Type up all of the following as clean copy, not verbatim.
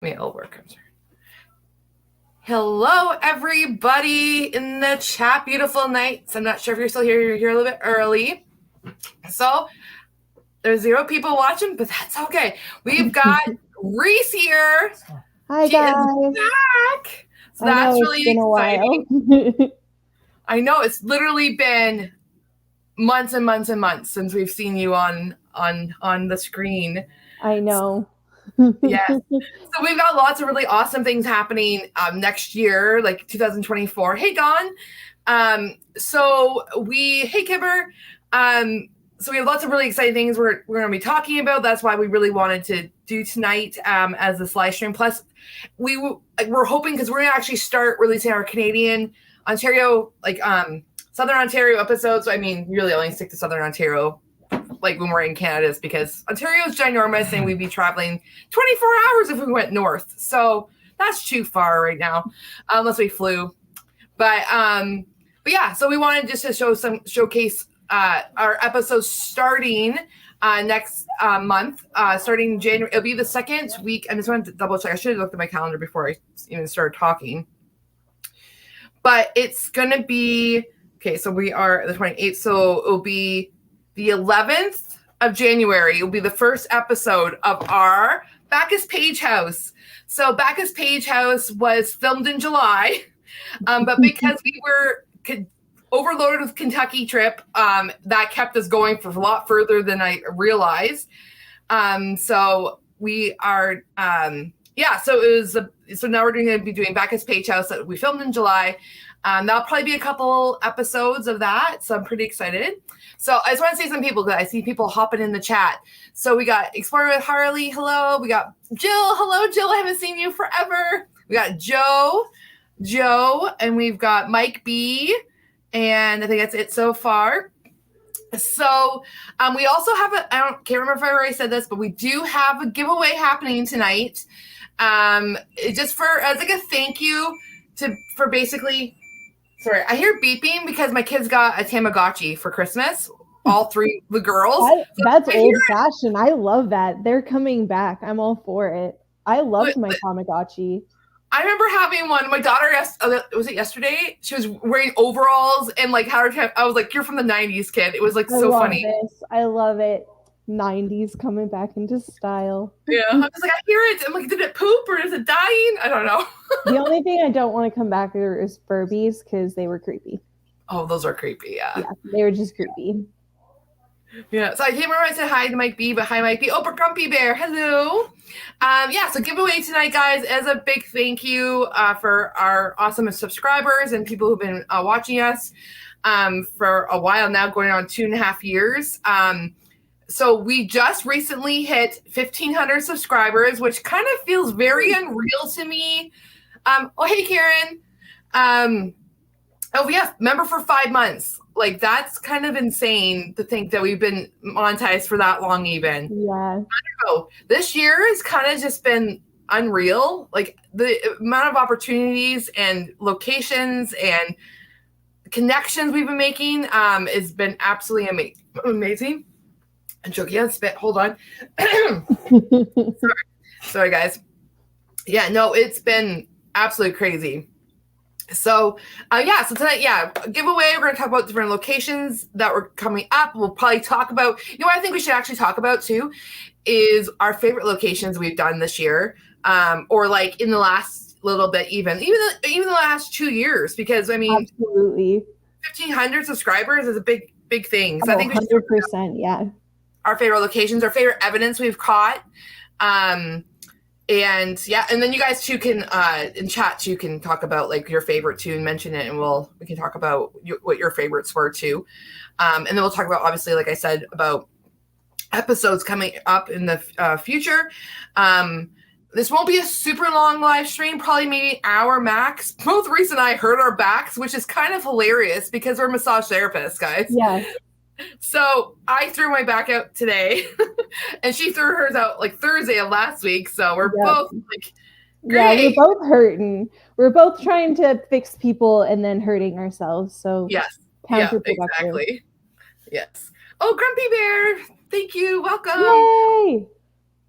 It'll work. Hello, everybody in the chat. Beautiful nights. I'm not sure if you're still here. You're here a little bit early. So there's 0 people watching, but that's okay. We've got Reese here. Hi, guys. Is back. So that's really exciting. I know it's literally been months and months and months since we've seen you on the screen. I know. Yes. So we've got lots of really awesome things happening next year, like 2024. Hey, Dawn. Hey, Kibber. So we have lots of really exciting things we're going to be talking about. That's why we really wanted to do tonight as this live stream. Plus, we're hoping, because we're going to actually start releasing our Canadian, Ontario, Southern Ontario episodes. So, I mean, we really only stick to Southern Ontario like when we're in Canada, because Ontario is ginormous and we'd be traveling 24 hours if we went north. So that's too far right now, unless we flew. But yeah, so we wanted just to showcase our episodes starting next month, starting January. It'll be the second week. I just wanted to double check. I should have looked at my calendar before I even started talking. But it's going to be, okay, so we are the 28th. So it'll be the 11th of January. Will be the first episode of our Bacchus Page House. So Bacchus Page House was filmed in July, but because we were overloaded with Kentucky trip, that kept us going for a lot further than I realized. So we are, so it was, so now we're going to be doing Bacchus Page House that we filmed in July. That'll probably be a couple episodes of that. So I'm pretty excited. So I just want to say some people, because I see people hopping in the chat. So we got Explorer with Harley. Hello. We got Jill. Hello, Jill. I haven't seen you forever. We got Joe, and we've got Mike B. And I think that's it so far. So we also have can't remember if I already said this, but we do have a giveaway happening tonight. Just as like a thank you for basically. Sorry, I hear beeping because my kids got a Tamagotchi for Christmas. All 3, the girls. That's old-fashioned. I love that. They're coming back. I'm all for it. I loved my Tamagotchi. I remember having one. My daughter, was it yesterday? She was wearing overalls and like I was like, "You're from the '90s, kid." It was like so funny. I love it. 90s coming back into style. Yeah, I was like, I hear it. I'm like, did it poop or is it dying? I don't know. The only thing I don't want to come back there is Furbies, because they were creepy. Oh, those are creepy, yeah. Yeah, they were just creepy. Yeah, so I can't remember I said hi to Mike B, but hi, Mike B. Oh, Grumpy Bear, hello. So giveaway tonight, guys, as a big thank you for our awesome subscribers and people who've been watching us for a while now, going on 2.5 years. So we just recently hit 1,500 subscribers, which kind of feels very unreal to me. Hey, Karen. Member for 5 months. Like, that's kind of insane to think that we've been monetized for that long even. Yeah. I don't know. This year has kind of just been unreal. Like, the amount of opportunities and locations and connections we've been making has been absolutely amazing. I'm joking on spit. Hold on. Sorry, guys. Yeah, no, it's been absolutely crazy. So, so tonight, giveaway. We're going to talk about different locations that were coming up. We'll probably talk about, what I think we should actually talk about too is our favorite locations we've done this year, or like in the last little bit, even the last 2 years, because I mean, absolutely, 1,500 subscribers is a big thing. So I think 100%, yeah. Our favorite locations, our favorite evidence we've caught. And then you guys too can in chat you can talk about like your favorite too and mention it, and we can talk about what your favorites were too. And then we'll talk about, obviously, like I said, about episodes coming up in the future. This won't be a super long live stream, probably maybe an hour max. Both Reese and I hurt our backs, which is kind of hilarious because we're massage therapists, guys. Yeah. So I threw my back out today and she threw hers out like Thursday of last week. So we're both like, great. Yeah, we're both hurting. We're both trying to fix people and then hurting ourselves. So yes. Yeah, exactly. Yes. Oh, Grumpy Bear. Thank you. Welcome. Yay.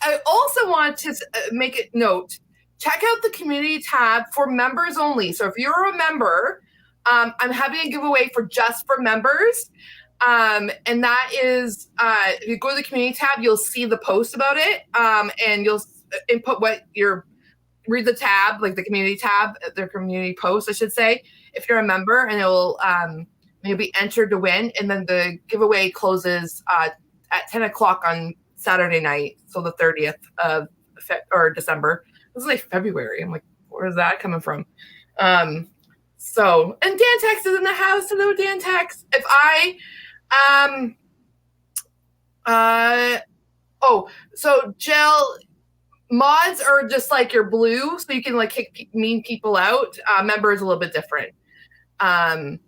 I also want to make a note check out the community tab for members only. So if you're a member, I'm having a giveaway just for members. And that is, if you go to the community tab, you'll see the post about it. And you'll input read the tab, like the community tab, their community post, I should say, if you're a member, and you'll be entered to win. And then the giveaway closes at 10 o'clock on Saturday night. So the 30th of December. This is like February. I'm like, where's that coming from? And Dantex is in the house. Hello, Dantex. So Jill, mods are just like your blue, so you can like kick mean people out. Members a little bit different. But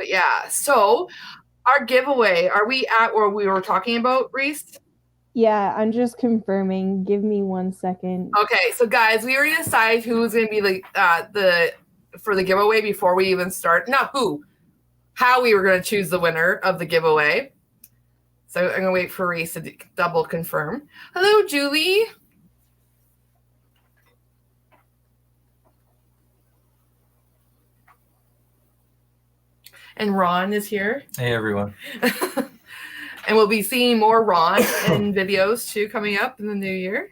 yeah. So our giveaway, are we at where we were talking about, Reese? Yeah, I'm just confirming. Give me 1 second. Okay, so guys, we already decided who's going to be for the giveaway before we even start. Not how we were going to choose the winner of the giveaway. So I'm going to wait for Reese to double confirm. Hello, Julie. And Ron is here. Hey, everyone. And we'll be seeing more Ron in videos too coming up in the new year.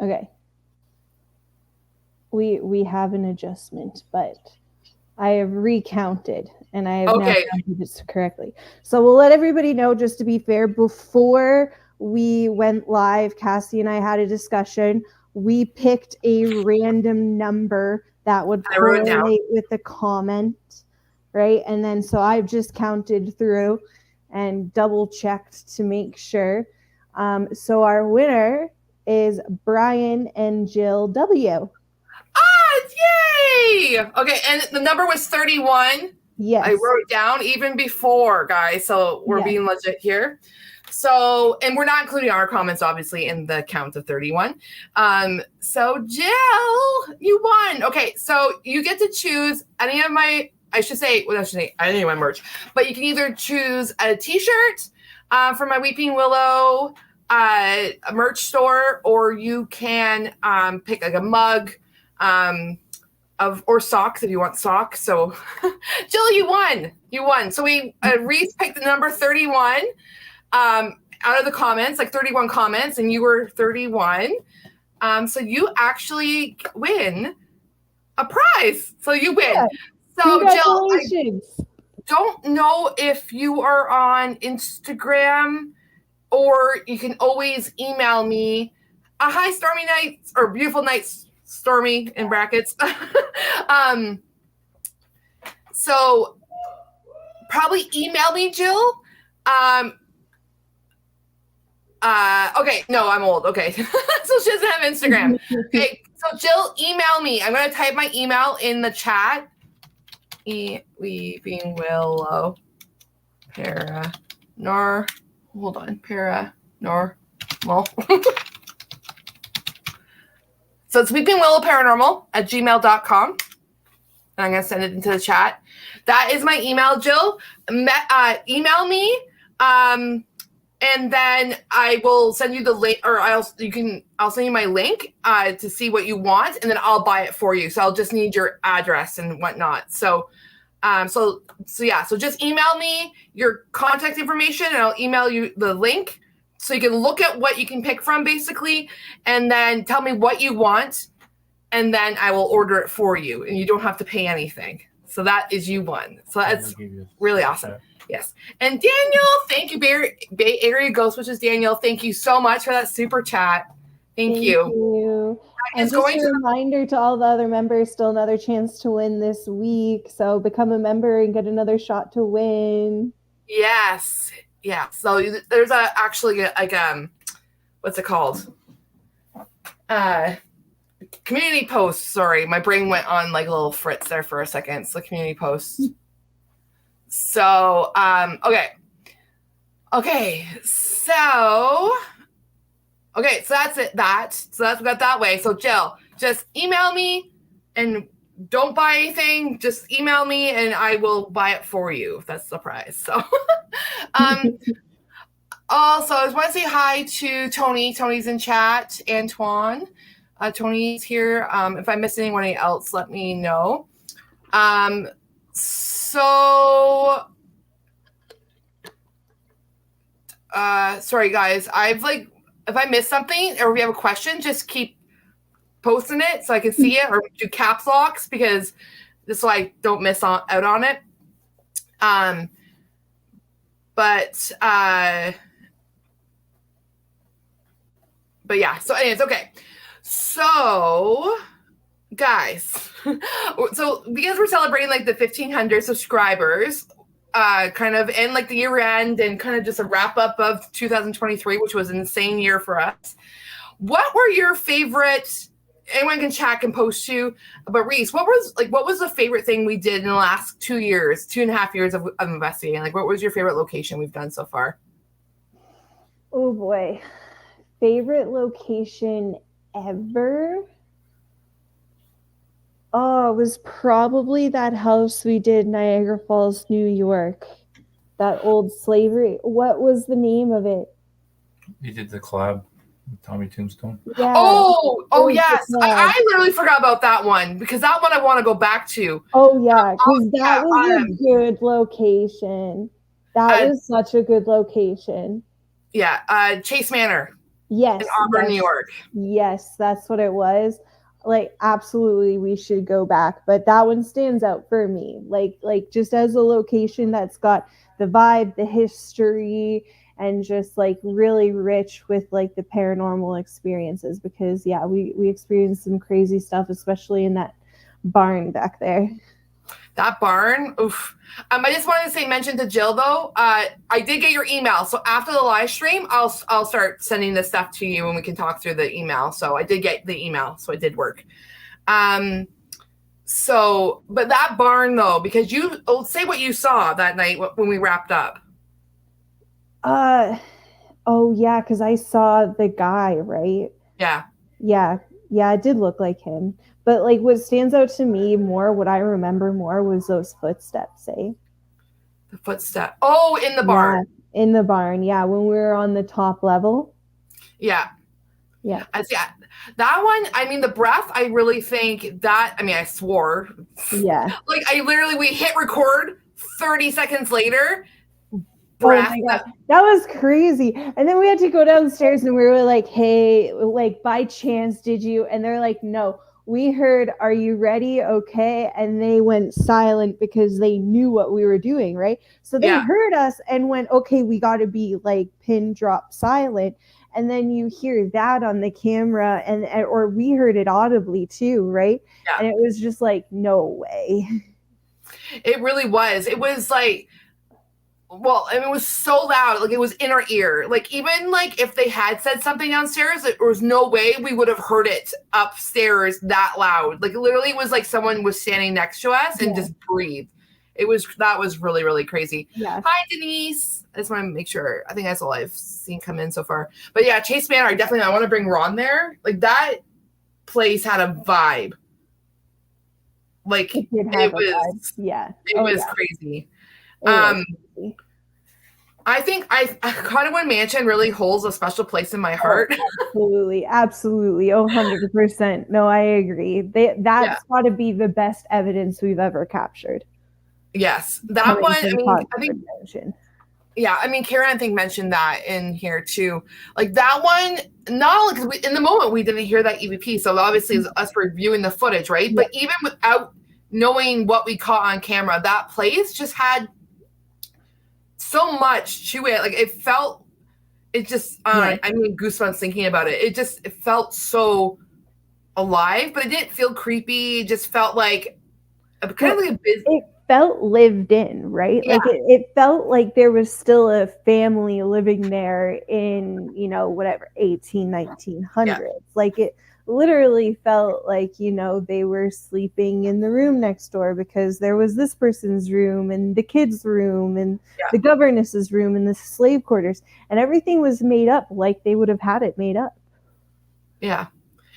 Okay. We have an adjustment, but I have recounted and I have now counted this correctly. So we'll let everybody know, just to be fair, before we went live, Cassie and I had a discussion. We picked a random number that would correlate with the comment, right? And then so I've just counted through and double checked to make sure. So our winner is Brian and Jill W. Yay! Okay, and the number was 31. Yes. I wrote it down even before, guys, so we're being legit here. So, and we're not including our comments, obviously, in the count of 31. So, Jill, you won. Okay, so you get to choose any of my, any of my merch, but you can either choose a t-shirt from my Weeping Willow a merch store, or you can pick like a mug or socks if you want socks. So Jill, you won. So we Reese picked the number 31 out of the comments, like 31 comments, and you were 31. So you actually win a prize. So you win. Yeah. So Jill, I don't know if you are on Instagram, or you can always email me. Hi, Stormy Nights, or Beautiful Nights, Stormy in brackets. So probably email me, Jill. Okay, no, I'm old. Okay. So she doesn't have Instagram. Okay, so Jill, email me. I'm going to type my email in the chat. Weeping Willow paranormal. So it's Weeping Willow Paranormal at gmail.com. And I'm going to send it into the chat. That is my email, Jill. Email me. And then I will send you the link, or I'll send you my link to see what you want, and then I'll buy it for you. So I'll just need your address and whatnot. So just email me your contact information, and I'll email you the link so you can look at what you can pick from, basically, and then tell me what you want, and then I will order it for you, and you don't have to pay anything. So that is you won. So that's really awesome. Yes. And Daniel, thank you, Bay Area Ghost, which is Daniel. Thank you so much for that super chat. Thank you. And just a reminder to all the other members, still another chance to win this week. So become a member and get another shot to win. Yes. Yeah. So there's what's it called? Community post. Sorry, my brain went on like a little fritz there for a second. So community post. So, okay, so that's it. So that's got that way. So Jill, just email me and don't buy anything. Just email me and I will buy it for you. If that's the prize. So, Also, I just want to say hi to Tony. Tony's in chat. Antoine. Tony's here. If I miss anyone else, let me know. Sorry guys. If I miss something or if you have a question, just keep posting it so I can see it, or do caps locks, because this so I don't miss out on it. But yeah, so anyways, okay. So guys, so because we're celebrating like the 1,500 subscribers, kind of in like the year end and kind of just a wrap up of 2023, which was an insane year for us. What were your favorite? Anyone can chat and post too. But Reese, what was the favorite thing we did in the last 2.5 years of investigating? Like, what was your favorite location we've done so far? Oh boy, favorite location ever? Oh, it was probably that house we did in Niagara Falls, New York. That old slavery. What was the name of it? You did the collab with Tommy Tombstone. Yeah. Oh yes. I literally forgot about that one, because that one I want to go back to. Oh yeah, because that was a good location. That was such a good location. Yeah, Chase Manor. Yes. In Auburn, New York. Yes, that's what it was. Like, absolutely, we should go back. But that one stands out for me. Like just as a location that's got the vibe, the history, and just like really rich with like the paranormal experiences. Because yeah, we experienced some crazy stuff, especially in that barn back there. That barn, oof. I just wanted to mention to Jill though, I did get your email. So after the live stream, I'll start sending this stuff to you and we can talk through the email. So I did get the email, so it did work. But that barn though, because say what you saw that night when we wrapped up. Oh yeah, because I saw the guy, right? Yeah, it did look like him. But like what stands out to me more, what I remember more, was those footsteps, eh? The footsteps. Oh, in the barn. Yeah, in the barn, yeah, when we were on the top level. Yeah. Yeah. That one, I mean, the breath, I really think that, I mean, I swore. Yeah. Like, we hit record 30 seconds later. Breath. Oh my God. That was crazy. And then we had to go downstairs and we were like, hey, like, by chance, did you? And they're like, no. We heard, are you ready? Okay. And they went silent because they knew what we were doing, right? So they heard us and went, okay, we got to be like pin drop silent. And then you hear that on the camera or we heard it audibly too, right? Yeah. And it was just like, no way. It really was. It was like, well, I mean, it was so loud, like it was in our ear. Like even like if they had said something downstairs, there was no way we would have heard it upstairs that loud. Like literally, it was like someone was standing next to us and just breathed. That was really, really crazy. Yeah. Hi, Denise. I just want to make sure. I think that's all I've seen come in so far. But yeah, Chase Manor. I want to bring Ron there. Like that place had a vibe. Like it was. Yeah. It was crazy. I think Conowin Mansion really holds a special place in my heart. Absolutely. 100%. No, I agree. That's got to be the best evidence we've ever captured. Yes, that one. I think. Yeah, I mean, Karen, I think mentioned that in here too. Like that one, not only because in the moment we didn't hear that EVP, so obviously it's us reviewing the footage, right? Yeah. But even without knowing what we caught on camera, that place just had so much to it. Like it just I mean, goosebumps thinking about it. It felt so alive, but it didn't feel creepy. It just felt like kind of like a business. It felt lived in, right? Yeah. Like it felt like there was still a family living there in, whatever, 1900s. Yeah. Like it literally felt like, they were sleeping in the room next door because there was this person's room and the kids' room and the governess's room and the slave quarters, and everything was made up like they would have had it made up. Yeah.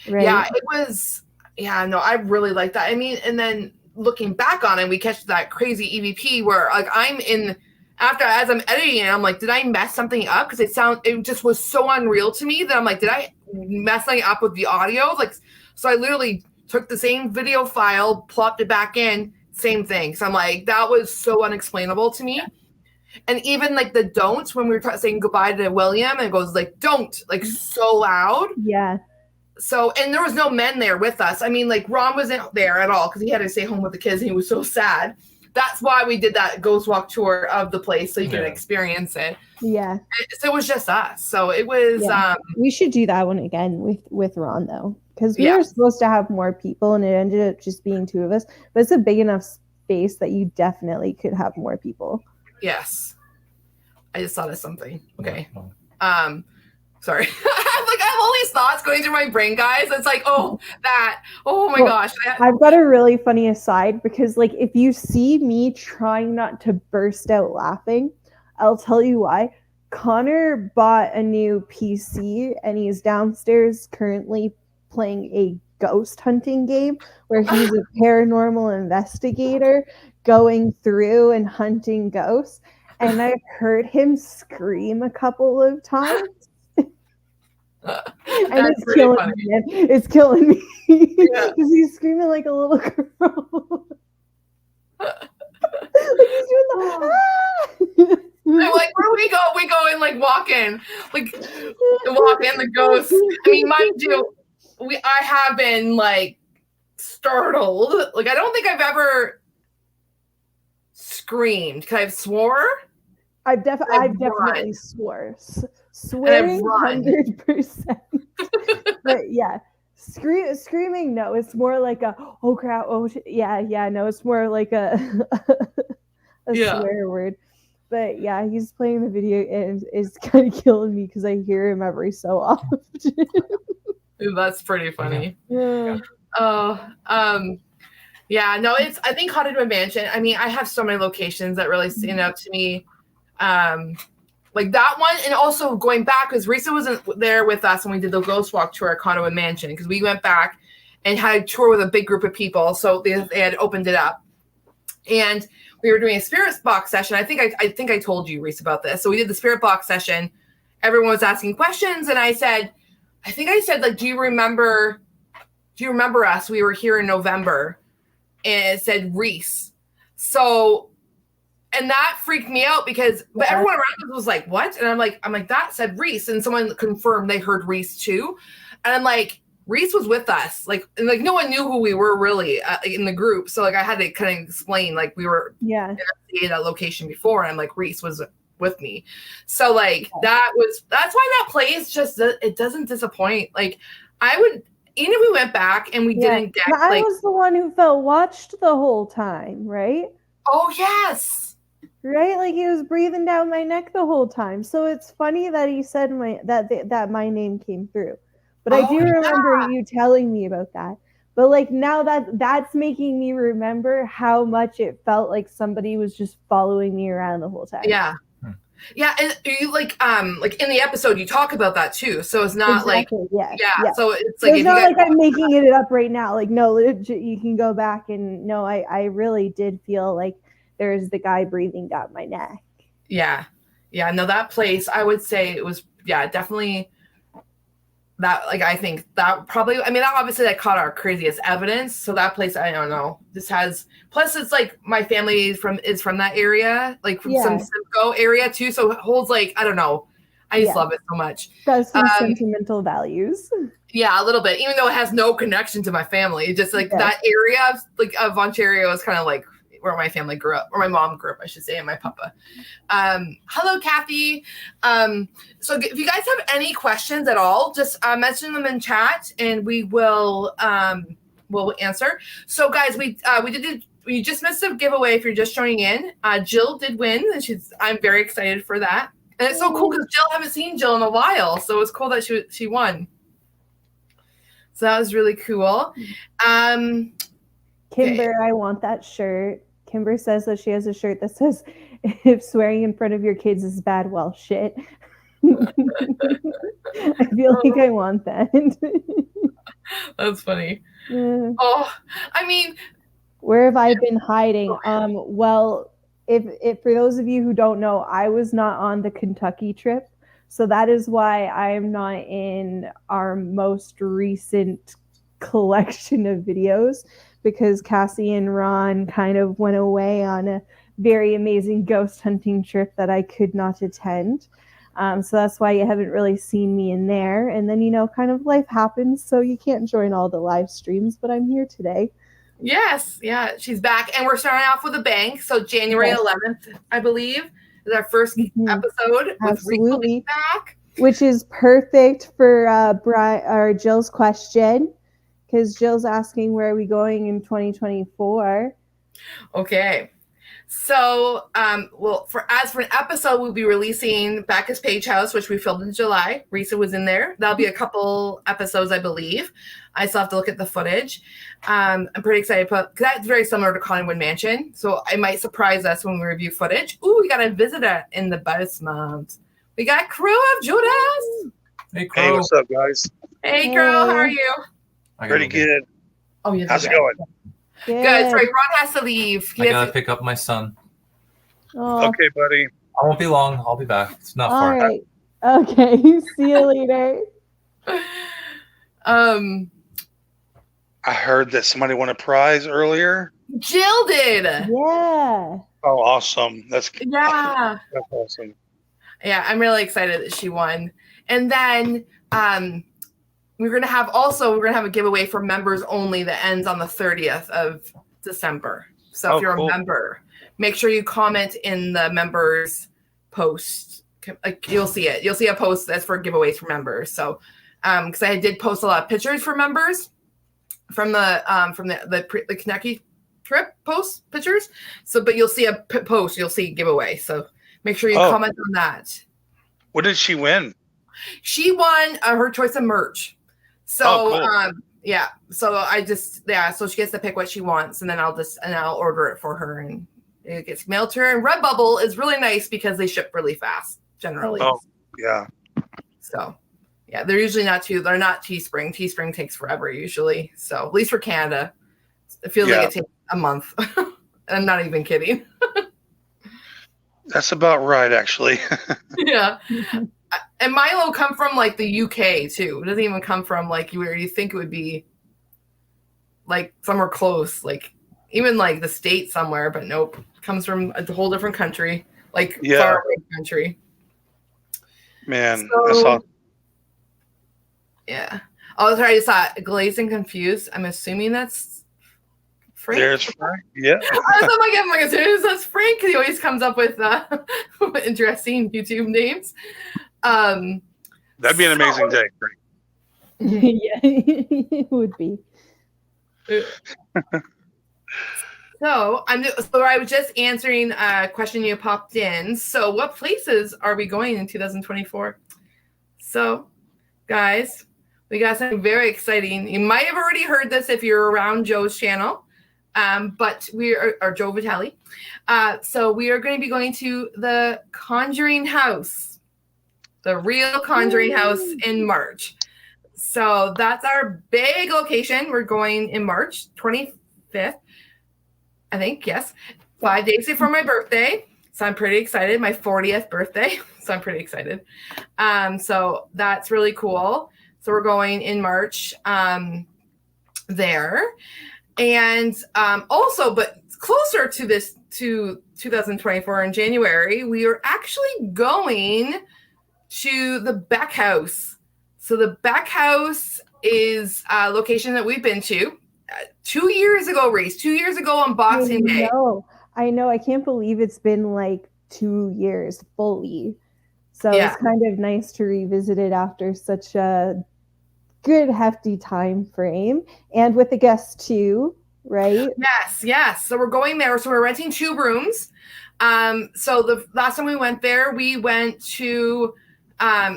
Right? Yeah, it was. Yeah, no, I really like that. I mean, and then looking back on it, we catch that crazy EVP where like I'm in after as I'm editing it, I'm like, did I mess something up? Because it just was so unreal to me that I'm like, did I mess something up with the audio? Like, so I literally took the same video file, plopped it back in, same thing. So I'm like, that was so unexplainable to me. And even like the don't when we were saying goodbye to William, and it goes like don't, like so loud. Yeah. So, and there was no men there with us. I mean, like Ron wasn't there at all because he had to stay home with the kids and he was so sad. That's why we did that ghost walk tour of the place so you could experience it. Yeah. So it was just us. So it was. We should do that one again with Ron though, because we were supposed to have more people and it ended up just being 2 of us. But it's a big enough space that you definitely could have more people. Yes. I just thought of something. Okay. Sorry. I have all these thoughts going through my brain, guys. It's like, oh my gosh. I've got a really funny aside because like if you see me trying not to burst out laughing, I'll tell you why. Connor bought a new PC and he's downstairs currently playing a ghost hunting game where he's a paranormal investigator going through and hunting ghosts. And I've heard him scream a couple of times. And it's killing me. It's killing me because he's screaming like a little girl. Like he's doing the I'm like, where we go? We go and like walk in the ghost. I mean, mind you, I have been like startled. Like I don't think I've ever screamed. Can I swore? I've definitely swearing 100%. But yeah, screaming, no, it's more like a oh crap, oh yeah, no, it's more like a swear word. But yeah, he's playing the video and it's kind of killing me because I hear him every so often. That's pretty funny. Yeah. Yeah, no, I think Haunted Mansion. I mean, I have so many locations that really stand out to me. Like that one, and also going back because Risa wasn't there with us when we did the Ghost Walk tour at Conduit Mansion because we went back and had a tour with a big group of people, so they had opened it up, and we were doing a spirit box session. I think I told you, Risa, about this. So we did the spirit box session. Everyone was asking questions, and I said, like, do you remember us? We were here in November, and it said Reese. So. And that freaked me out but everyone around us was like, what? And I'm like, that said Reese. And someone confirmed they heard Reese too. And I'm like, Reese was with us. Like, and like no one knew who we were really in the group. So like I had to kind of explain, like we were in that location before. And I'm like, Reese was with me. So like that's why that place just, it doesn't disappoint. Like I would, even if we went back and we didn't get I was the one who felt watched the whole time, right? Oh yes. Right, like he was breathing down my neck the whole time. So it's funny that he said that my name came through. But I do remember you telling me about that. But like now that's making me remember how much it felt like somebody was just following me around the whole time. Yeah. Yeah, and you like in the episode you talk about that too. So it's not exactly, yeah. So it's like it's not like I'm making it up right now. Like no, you can go back and no, I really did feel like there's the guy breathing down my neck. Yeah. No, that place, I would say it was, definitely that. Like, I think that probably, I mean, that obviously that caught our craziest evidence. So that place, I don't know. This has, plus it's like my family is from that area, like from some Simcoe area too. So it holds like, I don't know. I just love it so much. Got some sentimental values. Yeah, a little bit, even though it has no connection to my family. It's just like that area of Ontario is kind of like where my family grew up, or my mom grew up, I should say, and my papa. Hello, Kathy. So if you guys have any questions at all, just mention them in chat, and we will answer. So, guys, we just missed a giveaway. If you're just joining in, Jill did win, and I'm very excited for that. And it's so cool because Jill, I haven't seen Jill in a while, so it's cool that she won. So that was really cool. Kimber, I want that shirt. Kimber says that she has a shirt that says, if swearing in front of your kids is bad, well, shit. I feel like I want that. That's funny. Yeah. Oh, I mean. Where have I been hiding? Well, if for those of you who don't know, I was not on the Kentucky trip. So that is why I am not in our most recent collection of videos, because Cassie and Ron kind of went away on a very amazing ghost hunting trip that I could not attend. So that's why you haven't really seen me in there. And then, kind of life happens, so you can't join all the live streams, but I'm here today. Yes, yeah, she's back. And we're starting off with a bang. So January 11th, I believe, is our first episode with Absolutely. back. Which is perfect for Brian or Jill's question, because Jill's asking where are we going in 2024. Okay. So, for an episode, we'll be releasing Becca's Page House, which we filmed in July. Risa was in there. That'll be a couple episodes, I believe. I still have to look at the footage. I'm pretty excited, because that's very similar to Collingwood Mansion. So I might surprise us when we review footage. Ooh, we got a visitor in the basement. We got Crow of Judas. Hey, Crow. Hey, what's up, guys? Hey, Crow, how are you? Pretty good. Oh, yes. How's it going? Good. Sorry, Ron has to leave. I gotta pick up my son. Oh. Okay, buddy. I won't be long. I'll be back. It's not All far. right. Okay. See you later. I heard that somebody won a prize earlier. Jill did. Yeah. Oh, awesome. That's awesome. Yeah, I'm really excited that she won. And then we're gonna have a giveaway for members only that ends on the 30th of December. So if you're a member, make sure you comment in the members post. Like, you'll see it. You'll see a post that's for giveaways for members. So because I did post a lot of pictures for members from the Kentucky trip post pictures. So, but you'll see a post. You'll see giveaway. So make sure you comment on that. What did she win? She won her choice of merch. So, yeah. So so she gets to pick what she wants, and then I'll order it for her, and it gets mailed to her. And Redbubble is really nice because they ship really fast generally. Oh, yeah. So, yeah, they're usually they're not Teespring. Teespring takes forever usually. So, at least for Canada, it feels like it takes a month. I'm not even kidding. That's about right, actually. Yeah. And mine will come from like the UK too. It doesn't even come from like where you think it would be, like somewhere close, like even like the States somewhere, but nope. It comes from a whole different country, like far away country. Man, that's awesome. Yeah. Oh, sorry, I saw Glazed and Confused. I'm assuming that's Frank. There's Frank. Yeah. I'm like, as soon as that's Frank, he always comes up with interesting YouTube names. That'd be an amazing day, Frank. Yeah, it would be. So I was just answering a question you popped in. So what places are we going in 2024? So, guys, we got something very exciting. You might have already heard this if you're around Joe's channel, but we are Joe Vitale. So we are going to be going to the Conjuring House, the real Conjuring House in March. So that's our big location. We're going in March 25th, I think. Yes, 5 days before my birthday. So I'm pretty excited. My 40th birthday. So I'm pretty excited. So that's really cool. So we're going in March there. And also, but closer to this, to 2024 in January, we are actually going to the Beck House. So the Beck House is a location that we've been to 2 years ago, Reese. 2 years ago on Boxing Day. I know. I can't believe it's been like 2 years fully. So it's kind of nice to revisit it after such a good, hefty time frame. And with the guests too, right? Yes. So we're going there. So we're renting 2 rooms. So the last time we went there, we went to...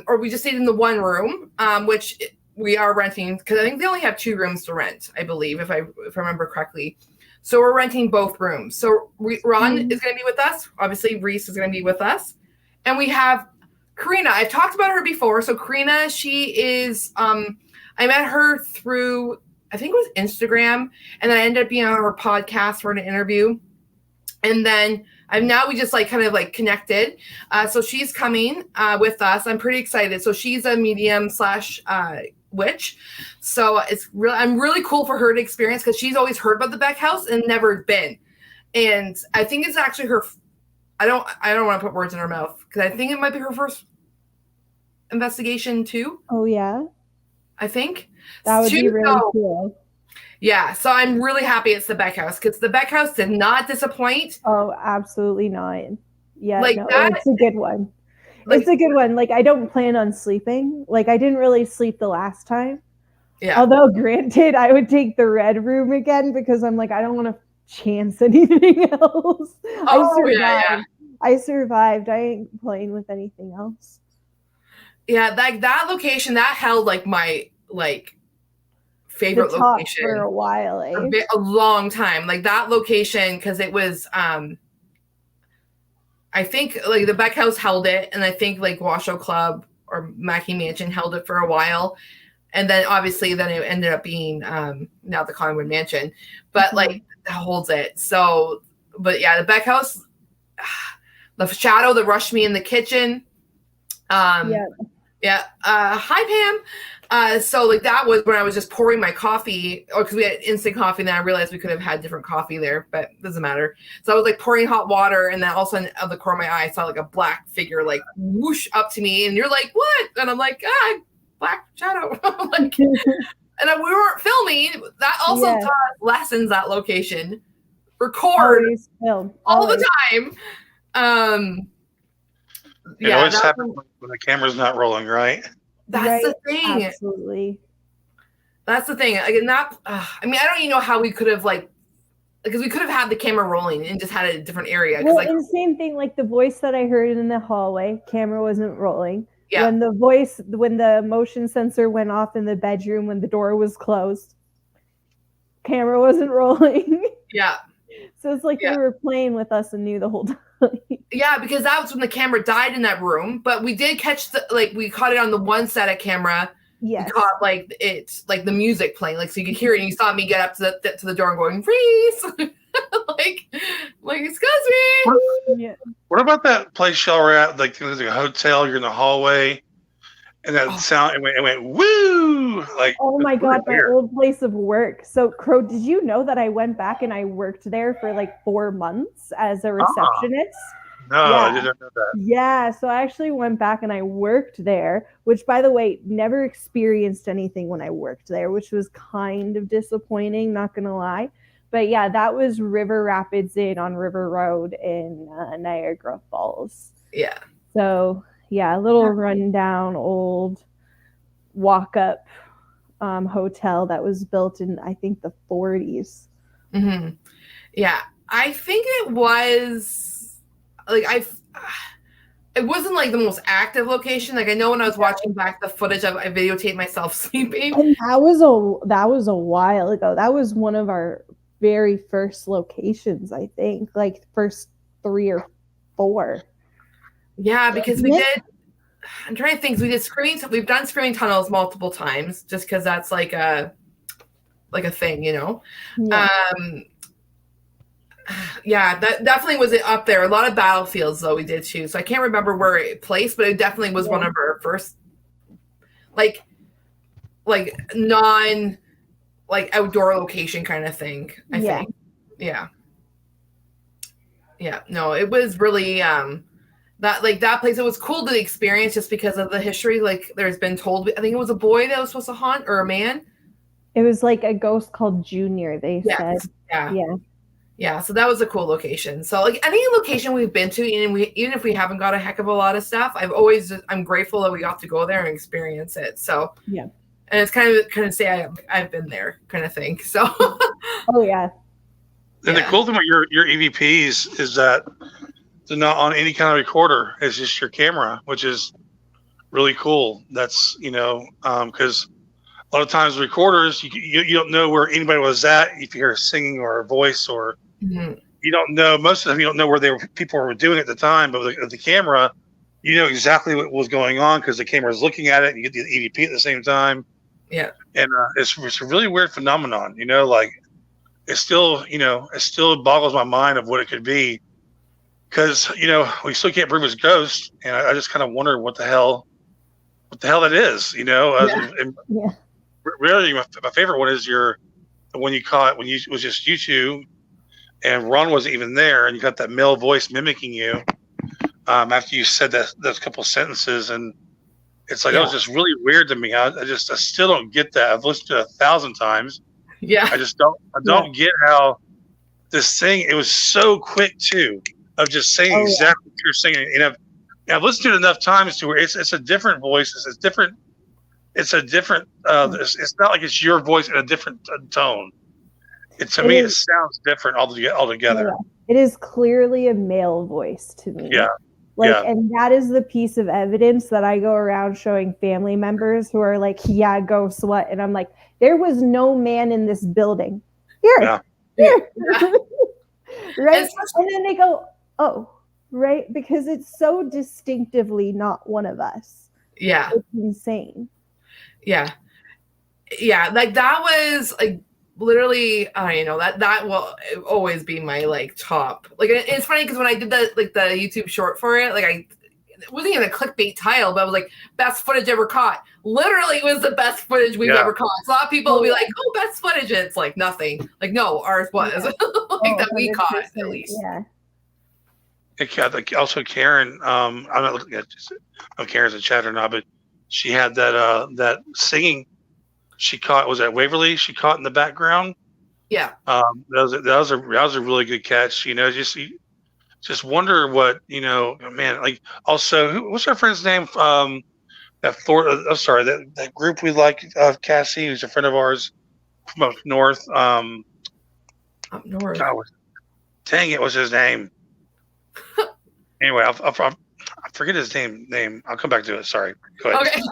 or we just stayed in the one room, which we are renting because I think they only have 2 rooms to rent, I believe, if I remember correctly. So we're renting both rooms. So Ron is going to be with us. Obviously, Reese is going to be with us. And we have Karina. I've talked about her before. So Karina, she is, I met her through, I think it was Instagram. And then I ended up being on her podcast for an interview. And then now we just like kind of like connected. So she's coming with us. I'm pretty excited. So she's a medium / witch. So I'm really cool for her to experience because she's always heard about the Beck House and never been. And I think it's actually her. I don't want to put words in her mouth because I think it might be her first investigation too. Oh yeah, I think that would be really cool. Yeah, so I'm really happy it's the Beck House because the Beck House did not disappoint. Oh, absolutely not. Yeah, like no, that, it's a good one. It's a good one. Like, I don't plan on sleeping. Like, I didn't really sleep the last time. Yeah. Although, granted, I would take the red room again because I'm like, I don't want to chance anything else. I survived. I ain't playing with anything else. Yeah, like that location that held like my favorite location for a while, a long time. Like that location because it was I think like the Beck House held it, and I think like Washoe Club or Mackey Mansion held it for a while, and then obviously then it ended up being now the Collingwood Mansion, but like holds it. So, but yeah, the Beck House, the shadow that rushed me in the kitchen. Yeah. Hi, Pam. So like that was when I was just pouring my coffee, or because we had instant coffee, and then I realized we could have had different coffee there, but it doesn't matter. So I was like pouring hot water, and then all of a sudden, out of the corner of my eye, I saw like a black figure like whoosh up to me, and you're like, "What?" And I'm like, black shadow." Like, and we weren't filming. That also taught us lessons. That location, record all the time. It always happens when the camera's not rolling, right? That's the thing. Absolutely. That's the thing. Like, I mean, I don't even know how we could have because we could have had the camera rolling and just had it in a different area. Well, and same thing, like the voice that I heard in the hallway, camera wasn't rolling. Yeah. When the motion sensor went off in the bedroom when the door was closed, camera wasn't rolling. Yeah. So it's like they were playing with us and knew the whole time. Yeah, because that was when the camera died in that room. But we did catch we caught it on the one set of camera. Yes. We caught the music playing, so you could hear it, and you saw me get up to the door and going freeze, like excuse me. What about that place y'all were at? Like there's a hotel, you're in the hallway, and that sound it went woo! Like, oh my god, my old place of work. So Crow, did you know that I went back and I worked there for like 4 months as a receptionist? No, I didn't know that. Yeah, so I actually went back and I worked there, which by the way, never experienced anything when I worked there, which was kind of disappointing, not gonna lie. But yeah, that was River Rapids Inn on River Road in Niagara Falls. Yeah. So yeah, a little rundown old walk-up hotel that was built in, I think, the 40s. Mm-hmm. Yeah, I think it was it wasn't like the most active location. Like I know when I was watching back the footage, I videotaped myself sleeping. And that was a while ago. That was one of our very first locations, I think, like first 3 or 4. Yeah, because we did. I'm trying to think. We did we've done screaming tunnels multiple times, just because that's like a thing, you know. Yeah, that definitely was up there. A lot of battlefields though we did too. So I can't remember where it placed, but it definitely was one of our first, like non outdoor location kind of thing. I think. Yeah. Yeah. No, it was really that place. It was cool to experience just because of the history. Like there's been told, I think it was a boy that was supposed to haunt, or a man. It was like a ghost called Junior. They said. Yeah, so that was a cool location. So like any location we've been to, even if we haven't got a heck of a lot of stuff, I'm grateful that we got to go there and experience it. So yeah, and it's kind of say I've been there kind of thing. So oh yeah. And the cool thing about your EVPs is that they're not on any kind of recorder. It's just your camera, which is really cool. That's because a lot of times recorders, you don't know where anybody was at if you hear singing or a voice, or you don't know. Most of the time, you don't know where people were doing at the time. But with the camera, you know exactly what was going on because the camera is looking at it. And you get the EVP at the same time. Yeah, and it's a really weird phenomenon. Like it still boggles my mind of what it could be. because we still can't prove his ghost, and I just kind of wonder what the hell that is. And Yeah. really, my favorite one is the one you caught when it was just you two, and Ron wasn't even there, and you got that male voice mimicking you after you said those couple sentences, and it's like that was just really weird to me. I still don't get that. I've listened to it 1,000 times. Yeah. I just don't get how this thing. It was so quick too, of just saying exactly what you're saying. And I've listened to it enough times to where it's a different voice. It's different. It's a different. It's not like it's your voice in a different tone. It sounds different altogether. Yeah. It is clearly a male voice to me. Yeah. And that is the piece of evidence that I go around showing family members who are like, yeah, ghosts, what? And I'm like, there was no man in this building. Here. Right? And then they go, oh, right? Because it's so distinctively not one of us. Yeah. It's insane. Yeah. Yeah. Like that was like literally, that will always be my like top. Like it's funny because when I did the YouTube short for it, like it wasn't even a clickbait title, but I was like best footage ever caught. Literally, it was the best footage we've ever caught. So a lot of people will be like, "Oh, best footage." And it's like nothing. Like no, ours was that we caught at least. Yeah. Like also Karen. I'm not looking at Karen's in chat or not, but she had that singing. She caught was at Waverly. She caught in the background. Yeah. That was a really good catch. Just wonder what man. Like also, what's our friend's name? That group we like, Cassie, who's a friend of ours from up north. Up north. God, dang it, what's his name? Anyway, I forget his name. I'll come back to it. Sorry. Go ahead.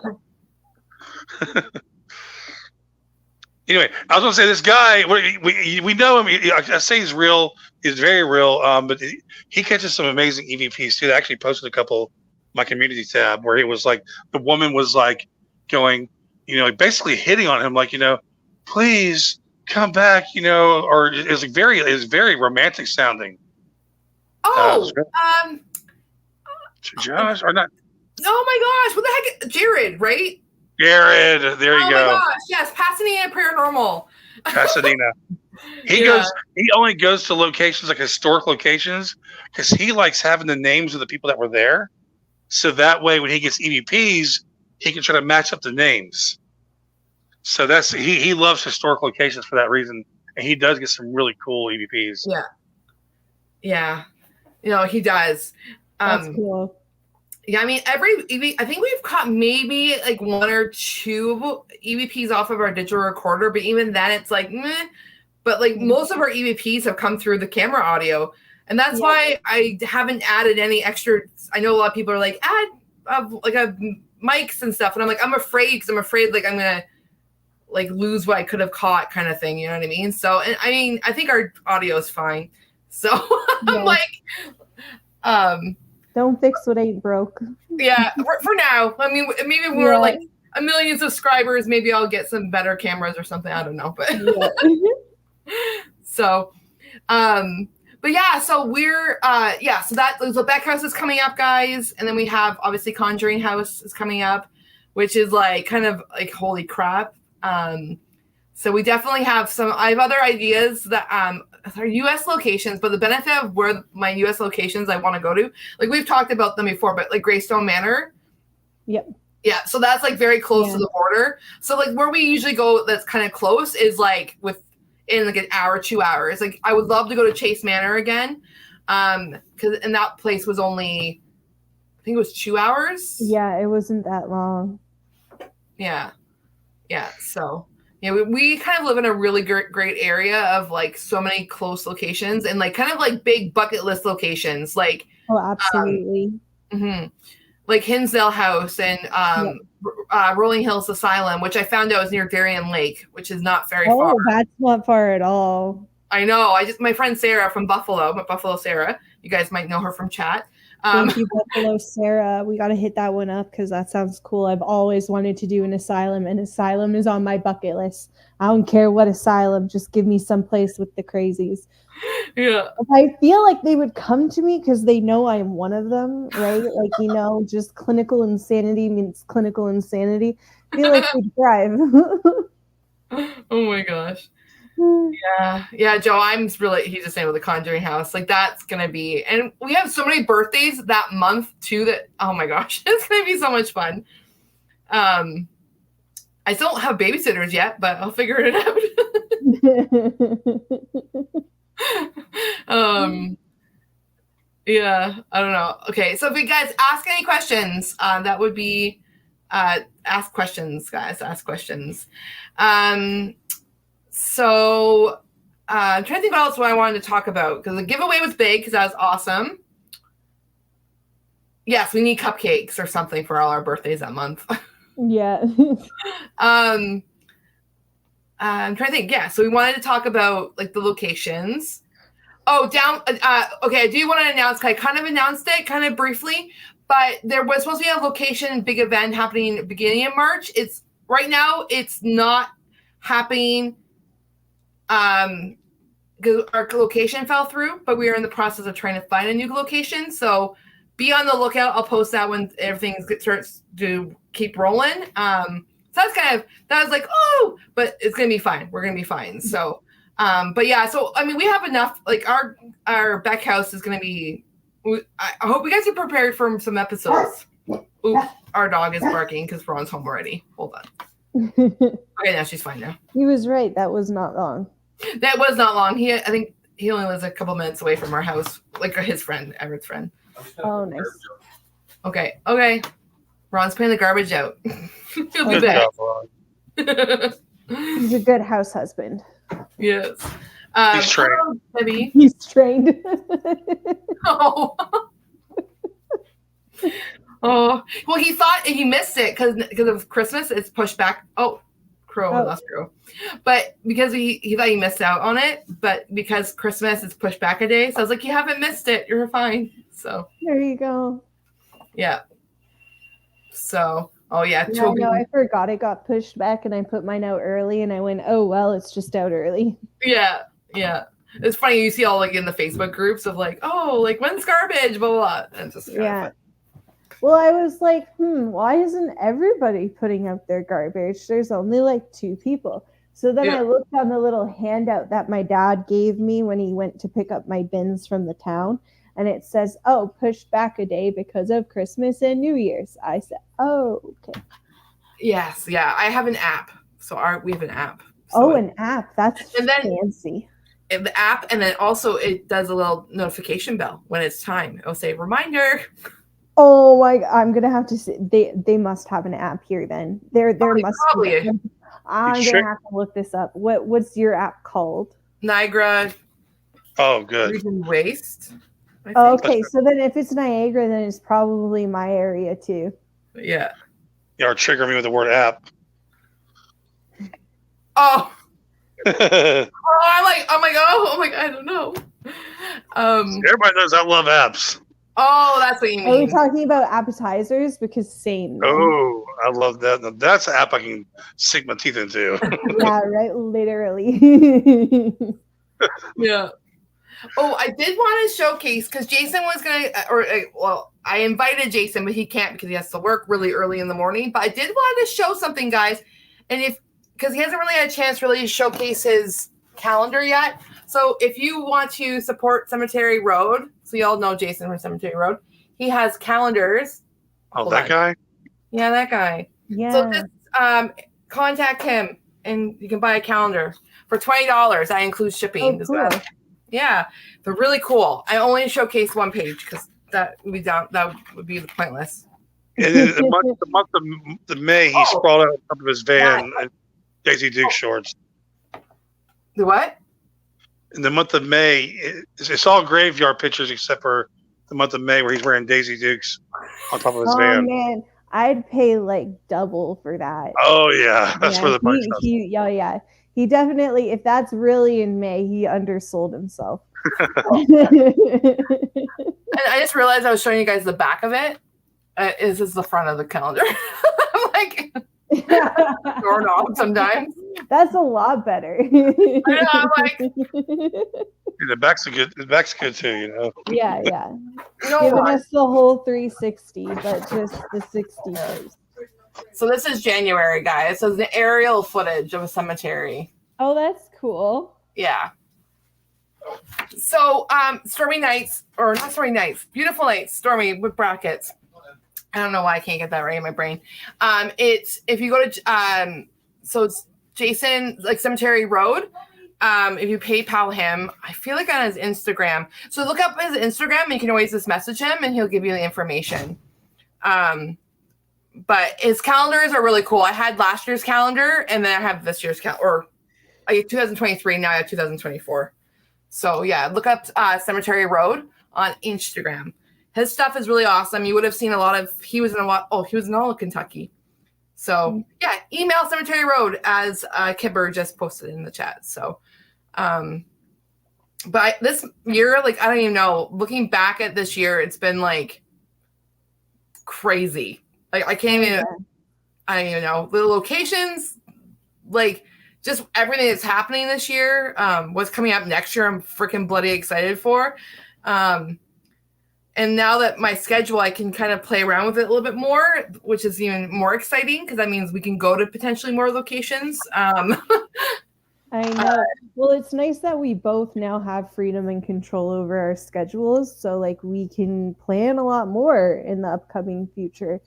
Okay. Anyway, I was going to say this guy. We know him. I say he's real. He's very real. But he catches some amazing EVPs too. I actually posted a couple my community tab where it was like the woman was like going, basically hitting on him, like please come back, or it's very romantic sounding. Oh, Josh or not? Oh my gosh! What the heck, Jared? Right? Jared, there you go. Oh my gosh! Yes, Pasadena Paranormal. Pasadena. He only goes to locations like historic locations because he likes having the names of the people that were there. So that way, when he gets EVPs, he can try to match up the names. So that's he loves historic locations for that reason, and he does get some really cool EVPs. Yeah. He does. That's cool. Yeah, I mean, I think we've caught maybe like one or two EVPs off of our digital recorder, but even then it's like, meh. But like most of our EVPs have come through the camera audio. And that's why I haven't added any extra. I know a lot of people are like, add mics and stuff. And I'm like, I'm afraid like I'm going to like lose what I could have caught kind of thing. You know what I mean? So, and I mean, I think our audio is fine. So I'm like, don't fix what ain't broke. Yeah, for now. I mean, maybe we're like 1 million subscribers. Maybe I'll get some better cameras or something. I don't know. But so, but yeah, so we're so the Beck House is coming up, guys, and then we have obviously Conjuring House is coming up, which is like kind of like holy crap. So we definitely have I have other ideas that are U.S. locations, but the benefit of where my U.S. locations I want to go to, like we've talked about them before, but like Greystone Manor. Yep. Yeah, so that's like very close to the border. So like where we usually go that's kind of close is like in like an hour, 2 hours. Like I would love to go to Chase Manor again. Because in that place was only, I think it was 2 hours. Yeah, it wasn't that long. Yeah. So we kind of live in a really great area of like so many close locations and like kind of like big bucket list locations. Like absolutely. Like Hinsdale House and Rolling Hills Asylum, which I found out was near Darien Lake, which is not very far. Oh, that's not far at all. I know. My friend Sarah from Buffalo, Buffalo Sarah, you guys might know her from chat. Thank you, Buffalo Sarah. We got to hit that one up because that sounds cool. I've always wanted to do an asylum, and asylum is on my bucket list. I don't care what asylum, just give me some place with the crazies. Yeah. I feel like they would come to me because they know I'm one of them, right? Like, just clinical insanity means clinical insanity. I feel like they'd thrive. Oh my gosh. Yeah, Joe, he's just saying with the Conjuring house. Like, that's gonna be, and we have so many birthdays that month too that, oh my gosh, it's gonna be so much fun. I still don't have babysitters yet, but I'll figure it out. Yeah, I don't know. Okay, so if you guys ask any questions, that would be ask questions, guys. Ask questions. So I'm trying to think what else I wanted to talk about, because the giveaway was big because that was awesome. Yes, we need cupcakes or something for all our birthdays that month. Yeah. I'm trying to think. Yeah, so we wanted to talk about like the locations. Oh, okay, I do want to announce, I kind of announced it kind of briefly, but there was supposed to be a location big event happening beginning of March. Right now it's not happening because our location fell through, but we are in the process of trying to find a new location. So be on the lookout. I'll post that when everything starts to keep rolling. So that was like, oh, but it's gonna be fine. We're gonna be fine. So but yeah, so I mean, we have enough. Like our Beck house is gonna be. I hope you guys are prepared for some episodes. Oops, our dog is barking because Ron's home already. Hold on. Okay, now she's fine now. He was right. That was not long. That was not long. I think he only lives a couple minutes away from our house, like his friend, Everett's friend. Oh, nice. Okay. Ron's putting the garbage out. He'll be Good back. job, Ron. He's a good house husband. Yes. He's trained. Hello, Debbie. He's trained. Oh. Oh. Well, he thought he missed it because of Christmas. It's pushed back. Oh, lost Crow. But because he thought he missed out on it, but because Christmas is pushed back a day, so I was like, you haven't missed it. You're fine. So there you go. Yeah. So, oh yeah. No, I forgot it got pushed back, and I put mine out early, and I went, oh well, it's just out early. Yeah. It's funny, you see all like in the Facebook groups of like, oh, like when's garbage, blah blah blah. And just yeah. Well, I was like, why isn't everybody putting out their garbage? There's only like 2 people. So then I looked on the little handout that my dad gave me when he went to pick up my bins from the town. And it says, oh, pushed back a day because of Christmas and New Year's. I said, oh, okay. Yes. Yeah. I have an app. So we have an app. So an app. That's fancy. The app. And then also it does a little notification bell when it's time. It'll say reminder. Oh my! I'm gonna have to say they must have an app here. Then there must probably. I'm gonna have to look this up. What's your app called? Niagara. Oh, good. Region Waste. Oh, okay, so then if it's Niagara, then it's probably my area too. Yeah. You're triggering me with the word app. Oh. I'm like, oh my god, I don't know. Everybody knows I love apps. Oh, that's what you mean. Are we talking about appetizers? Because same. Man. Oh, I love that. Now, that's an app I can sink my teeth into. Yeah, right. Literally. Yeah. Oh, I did want to showcase because Jason was I invited Jason, but he can't because he has to work really early in the morning. But I did want to show something, guys, and because he hasn't really had a chance really to showcase his calendar yet. So if you want to support Cemetery Road, so you all know Jason from Cemetery Road, he has calendars. Oh, that guy? Yeah, that guy. Yeah. So just contact him and you can buy a calendar for $20. That includes shipping as well. Yeah, they're really cool. I only showcase one page because that would be pointless. And in the month of May, he sprawled out on top of his van in Daisy Duke shorts. The what? In the month of May, it's all graveyard pictures except for the month of May where he's wearing Daisy Dukes on top of his van. Oh man, I'd pay like double for that. Oh yeah, that's for the money. Yeah. He definitely, if that's really in May, he undersold himself. I just realized I was showing you guys the back of it. This is the front of the calendar. I'm like, doorknob sometimes. That's a lot better. I know, I'm like, The back's good. The back's good too. You know. Yeah. you know Giving what? us the whole 360, but just the 60 first. So this is January, guys. So it's the aerial footage of a cemetery. Oh, that's cool. Yeah. So stormy nights, or not stormy nights, beautiful nights, stormy with brackets. I don't know why I can't get that right in my brain. It's if you go to so it's Jason, like Cemetery Road. If you PayPal him, I feel like on his Instagram. So look up his Instagram and you can always just message him and he'll give you the information. But his calendars are really cool. I had last year's calendar and then I have this year's calendar, or I get 2023, now I have 2024. So yeah, look up Cemetery Road on Instagram. His stuff is really awesome. You would have seen he was in all of Kentucky. So yeah, email Cemetery Road as Kipper just posted in the chat. So, but this year, like, I don't even know, looking back at this year, it's been like crazy. Like I don't even know the locations, like just everything that's happening this year, what's coming up next year. I'm freaking bloody excited for. And now that my schedule, I can kind of play around with it a little bit more, which is even more exciting because that means we can go to potentially more locations. I know. Well, it's nice that we both now have freedom and control over our schedules. So like we can plan a lot more in the upcoming future.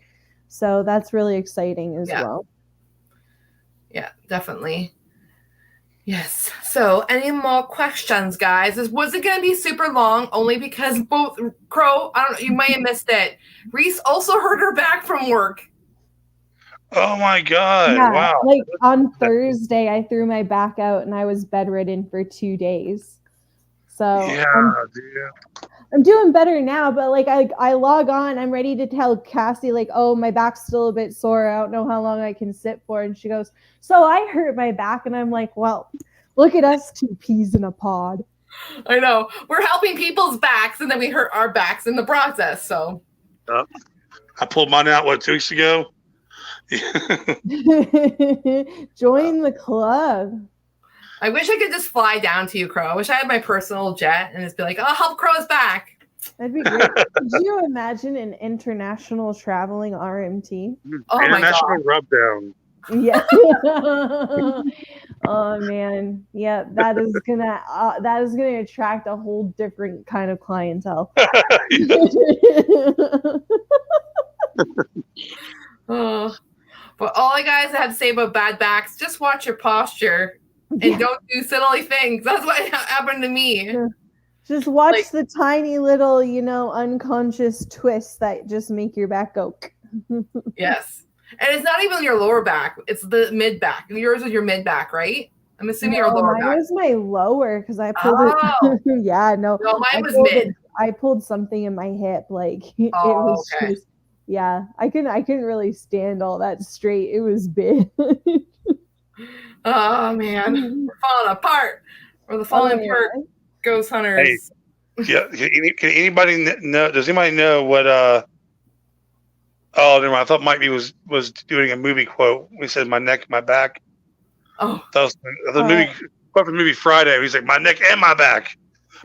So that's really exciting as well. Yeah, definitely. Yes. So any more questions, guys? Was it going to be super long? Only because both Crow, I don't know, you might have missed it. Reese also hurt her back from work. Oh my God! Yeah, Wow. Like on Thursday, I threw my back out and I was bedridden for 2 days. So Yeah, I'm doing better now, but like I log on, I'm ready to tell Cassie like, oh, my back's still a bit sore. I don't know how long I can sit for. And she goes, so I hurt my back. And I'm like, well, look at us, 2 peas in a pod. I know. We're helping people's backs and then we hurt our backs in the process. So I pulled mine out, 2 weeks ago? Join the club. I wish I could just fly down to you, Crow. I wish I had my personal jet and just be like, I'll help Crow's back. That'd be great. Could you imagine an international traveling RMT? Oh International my God. rub down. Yeah. Oh man. Yeah, that is gonna attract a whole different kind of clientele. But all I guys have to say about bad backs, just watch your posture and don't do silly things. That's what happened to me. Just watch the tiny little, unconscious twists that just make your back go. Yes. And it's not even your lower back. It's the mid back. Yours is your mid back, right? I'm assuming your lower back. Mine was my lower because I pulled it. Yeah, no. No, mine was mid. I pulled something in my hip. Like it was okay. just, yeah, I couldn't really stand all that straight. It was big. Oh man, we're falling apart. We're the falling apart ghost hunters. Hey, yeah, can anybody know? Does anybody know what? Oh, never mind. I thought Mike B was doing a movie quote. We said my neck, my back. Oh, that was the movie quote from the movie Friday. He's like my neck and my back.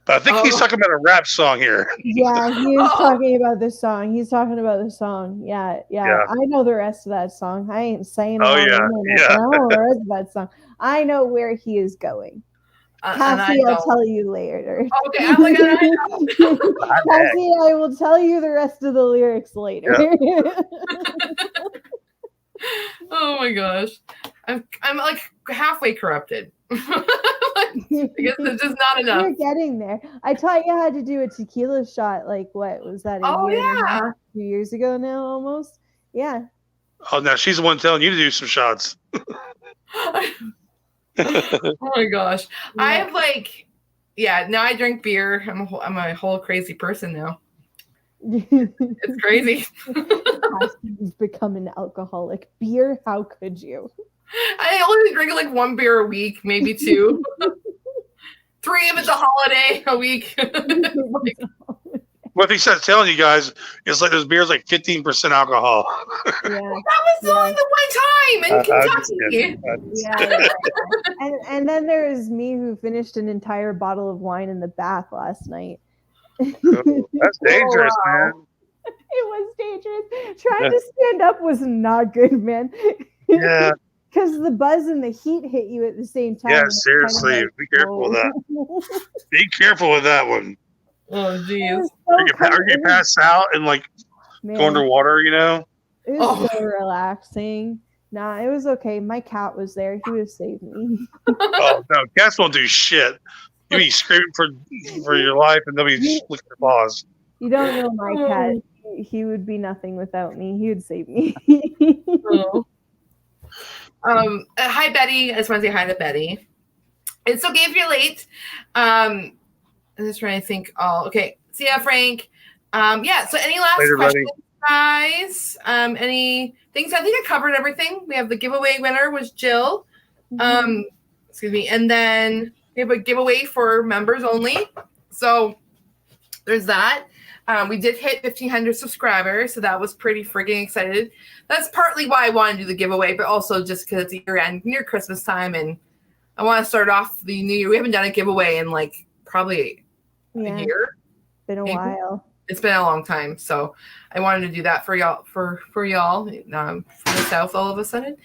But I think he's talking about a rap song here. Yeah, he is talking about this song. He's talking about the song. Yeah. I know the rest of that song. I ain't saying it. I know the rest of that song. I know where he is going. Cassie, I'll tell you later. Okay, I'm like, I know. Cassie, I will tell you the rest of the lyrics later. Yeah. Oh my gosh, I'm like halfway corrupted. I guess it's just not enough. You're getting there. I taught you how to do a tequila shot. Like what was that? A few years ago now, almost. Yeah. Oh, now she's the one telling you to do some shots. Oh my gosh, yeah. I have now I drink beer. I'm a whole crazy person now. It's crazy. He's become an alcoholic. Beer? How could you? I only drink like 1 beer a week, maybe 2. 3 if it's a holiday a week. What he said, telling you guys, it's like this beer's like 15% alcohol. Yeah. That was only the one time in Kentucky. Yeah. And then there's me who finished an entire bottle of wine in the bath last night. Oh, that's dangerous, man. It was dangerous. Trying to stand up was not good, man. Yeah. Because the buzz and the heat hit you at the same time. Yeah, It's seriously. kind of like, Be careful with that. Be careful with that one. Oh, jeez. Or you pass out and like go underwater, you know? It was so relaxing. Nah, it was okay. My cat was there. He would have saved me. Oh, no. Cats won't do shit. You be screaming for your life and they'll be licking your paws. You don't know my cat. He would be nothing without me. He would save me. Hi, Betty. I just want to say hi to Betty. It's okay if you're late. I'm just trying to think. Okay. See ya, Frank. Yeah. So, any last questions, guys? Any things? I think I covered everything. We have the giveaway winner was Jill. Excuse me. And then we have a giveaway for members only. So, there's that. We did hit 1,500 subscribers, so that was pretty friggin' excited. That's partly why I want to do the giveaway, but also just because it's year-end, near Christmas time, and I want to start off the new year. We haven't done a giveaway in like probably a year. Been a while. It's been a long time, so I wanted to do that for y'all, for y'all from the South all of a sudden.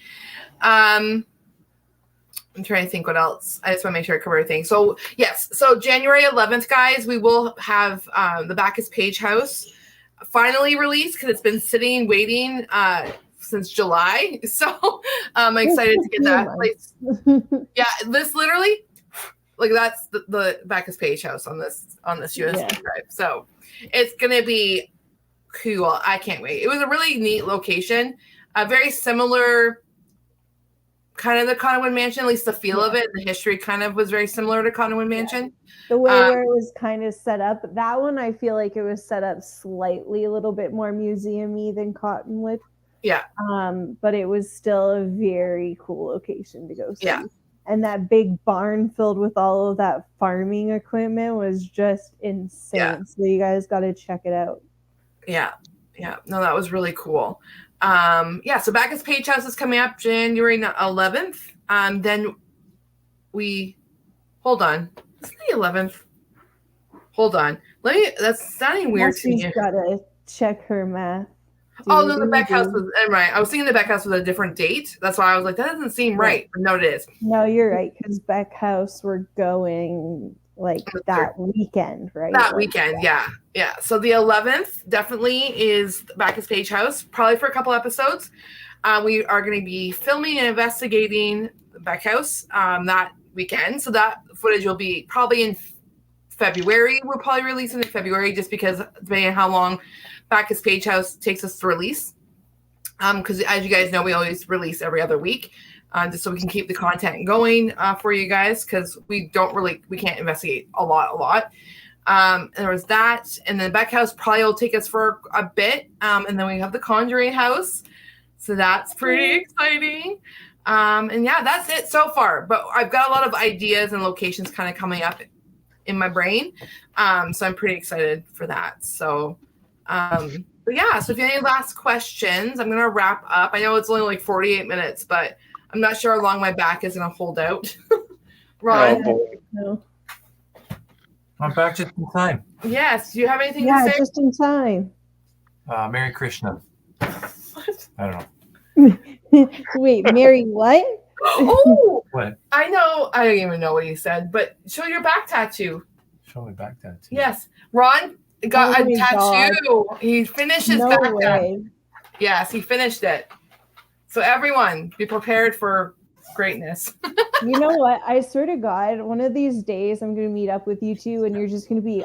I'm trying to think what else. I just want to make sure I cover everything. So, yes. So, January 11th, guys, we will have the Bacchus Page House finally released because it's been sitting, waiting since July. So, I'm excited to get that place. Yeah, this literally, like, that's the Bacchus Page House on this USB drive. So, it's going to be cool. I can't wait. It was a really neat location. Very similar kind of the Conowin Mansion, at least the feel of it. The history kind of was very similar to Conowin Mansion. The way where it was kind of set up. That one, I feel like it was set up slightly a little bit more museum-y than Cottonwood. Yeah. But it was still a very cool location to go see. Yeah. And that big barn filled with all of that farming equipment was just insane. Yeah. So you guys got to check it out. Yeah. Yeah. No, that was really cool. So Bacchus Page House is coming up January 11th. Then we hold on. It's the 11th. Hold on. That's sounding weird to me. She's gotta check her math. Oh no, the Beck House was right. I was thinking the Beck House was a different date. That's why I was like, that doesn't seem right. But no, it is. No, you're right, because Beck House we're going like that weekend, right? That weekend, yeah. So the 11th definitely is Bacchus Page House, probably for a couple episodes. We are going to be filming and investigating the Beck House that weekend. So that footage will be probably in February. We'll probably release it in February just because depending on how long Bacchus Page House takes us to release. Because as you guys know, we always release every other week. Just so we can keep the content going for you guys, because we can't investigate a lot. And there was that, and then Beck House probably will take us for a bit, and then we have the Conjuring House, so that's pretty exciting. And yeah, that's it so far. But I've got a lot of ideas and locations kind of coming up in my brain, so I'm pretty excited for that. So, but yeah, so if you have any last questions, I'm gonna wrap up. I know it's only like 48 minutes, but I'm not sure how long my back is going to hold out. Ron? No. I'm back just in time. Yes. Do you have anything to say? Yeah, just in time. Merry Krishna. I don't know. Wait, Mary what? Oh! What? I know. I don't even know what he said, but show your back tattoo. Show me back tattoo. Yes. Ron got a tattoo. God. He finished his back tattoo. Yes, he finished it. So everyone, be prepared for greatness. You know what? I swear to God, one of these days I'm going to meet up with you two and you're just going to be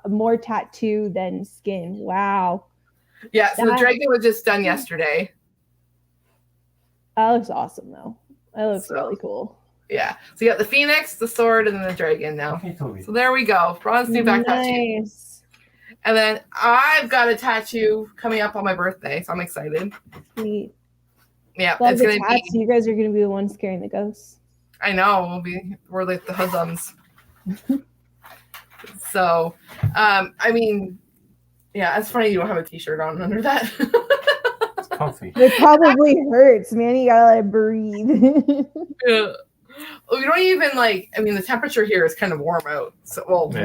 more tattoo than skin. Wow. Yeah, so the dragon was just done yesterday. That looks awesome, though. That looks really cool. Yeah. So you got the phoenix, the sword, and then the dragon now. Okay, so there we go. Ron's new back tattoo. And then I've got a tattoo coming up on my birthday, so I'm excited. Sweet. Yeah, it's gonna be. You guys are gonna be the ones scaring the ghosts. I know. We're like the hoodlums. So, I mean, Yeah, it's funny you don't have a t-shirt on under that. It's comfy. It probably hurts, man. You gotta let it breathe. Yeah. Well, you don't even the temperature here is kind of warm out. So, warm.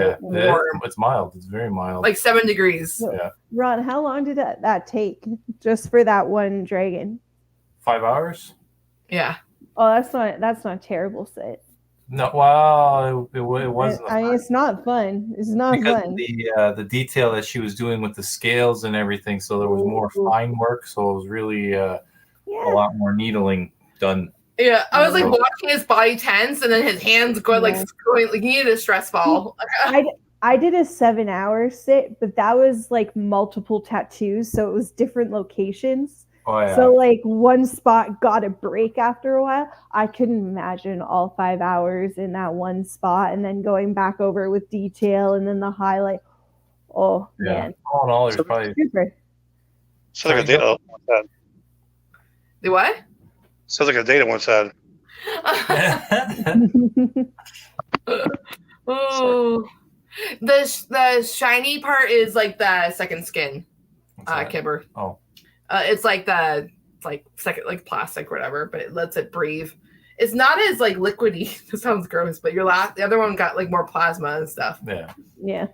It's mild. It's very mild. Like 7 degrees. Yeah. Ron, how long did that take just for that one dragon? 5 hours? Yeah. Oh, that's not terrible sit. No, well, it wasn't. I mean, it's not fun. It's not because fun. The detail that she was doing with the scales and everything, so there was more fine work. So it was really a lot more needling done. Yeah, I was watching his body tense, and then his hands going like he needed a stress ball. I did a 7-hour sit, but that was like multiple tattoos, so it was different locations. Oh, yeah. So like one spot got a break after a while. I couldn't imagine all 5 hours in that one spot and then going back over with detail and then the highlight. Oh man. All in all, there's probably super. Sounds like a data once had. The what? Sounds like a data once had. Oh, the shiny part is like the second skin, kibber. Oh. It's like second plastic, whatever, but it lets it breathe. It's not as like liquidy. It sounds gross, but the other one got like more plasma and stuff. Yeah. Yeah.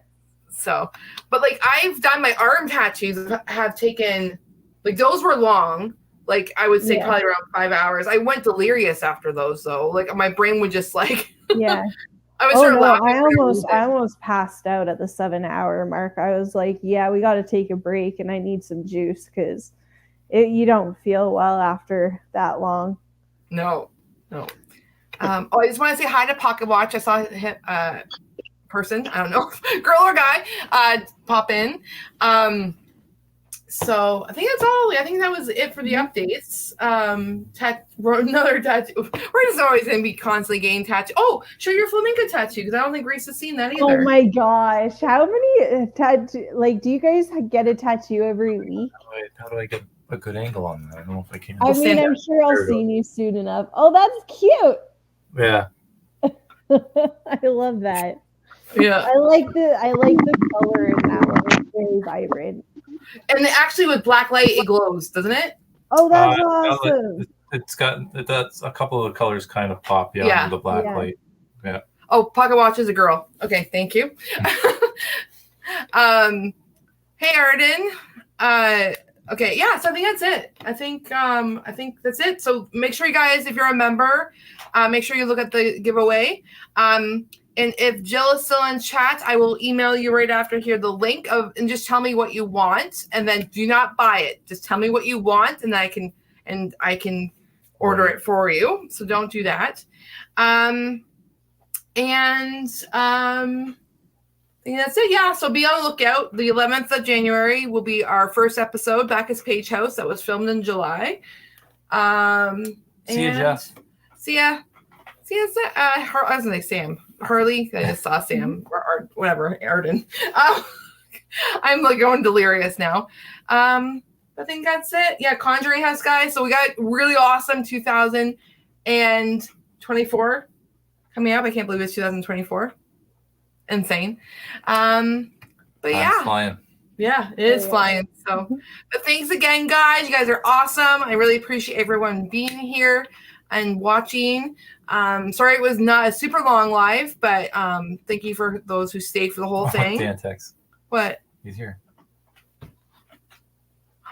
So, but like I've done my arm tattoos have taken like those were long. Like I would say probably around 5 hours. I went delirious after those though. Like my brain would just like yeah. I was I almost passed out at the 7-hour mark. I was like, yeah, we got to take a break and I need some juice because you don't feel well after that long. No. I just want to say hi to Pocket Watch. I saw him, person, I don't know, girl or guy, pop in. So I think that's all. I think that was it for the updates. Another tattoo. We're just always going to be constantly getting tattoo. Oh, show your flamenco tattoo because I don't think Grace has seen that either. Oh my gosh. How many tattoo, do you guys get a tattoo every week? How do I get a good angle on that? I don't know if I can. I mean, I'm sure I'll see you soon enough. Oh, that's cute. Yeah. I love that. Yeah. I like the color in that one. It's very vibrant. And actually with black light, it glows, doesn't it? Oh, that's awesome. That's a couple of colors kind of pop, with the black light. Yeah. Oh, Pocket Watch is a girl. Okay, thank you. Hey, Arden. Okay, yeah, so I think that's it. I think that's it. So make sure you guys, if you're a member, make sure you look at the giveaway. And if Jill is still in chat, I will email you right after here the link and just tell me what you want, and then do not buy it. Just tell me what you want, and I can order it for you. So don't do that. I think that's it. Yeah. So be on the lookout. The 11th of January will be our first episode back as Page House that was filmed in July. See you, Jess. See ya. I was gonna say Sam. Harley. I just saw Sam or whatever. Arden. I'm like going delirious now. I think that's it. Yeah, Conjuring House, guys. So we got really awesome 2024 coming up. I can't believe it's 2024. Insane. But yeah. Flying. Yeah, it is flying. So, but thanks again, guys. You guys are awesome. I really appreciate everyone being here and watching. Sorry it was not a super long live, but thank you for those who stayed for the whole thing. Dan text. What? He's here.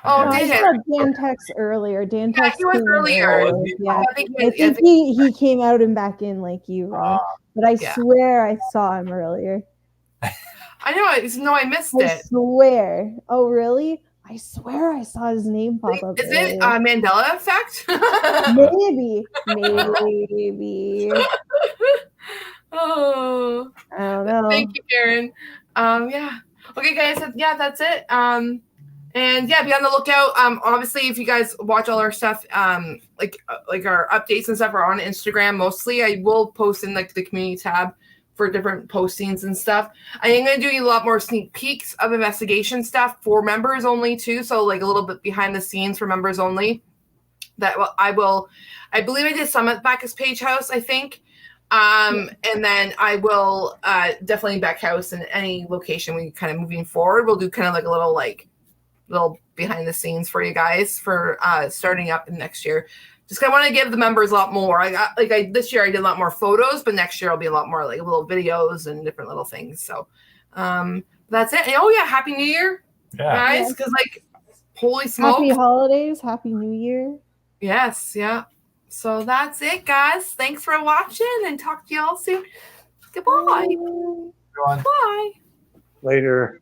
Oh, I saw Dan text earlier. Dan text he was earlier. Yeah, I think he came out and back in like you, Ron. But I swear I saw him earlier. I know. I missed it. I swear. Oh, really? I swear I saw his name pop up. Is it Mandela effect? Maybe. Oh, I don't know. Thank you, Karen. Yeah. Okay, guys. Yeah, that's it. And yeah, be on the lookout. Obviously, if you guys watch all our stuff, like our updates and stuff are on Instagram mostly. I will post in like the community tab for different postings and stuff. I am going to do a lot more sneak peeks of investigation stuff for members only too. So like a little bit behind the scenes for members only. I believe I did some at Bacchus Page House, I think. And then I will definitely back house in any location we kind of moving forward. We'll do kind of like a little behind the scenes for you guys for starting up in next year. Just kind of want to give the members a lot more. This year I did a lot more photos, but next year I'll be a lot more like little videos and different little things. So that's it. And, oh yeah, Happy New Year, guys! Because holy smokes! Happy holidays, Happy New Year. Yes, yeah. So that's it, guys. Thanks for watching, and talk to y'all soon. Goodbye. Bye. Bye. Later.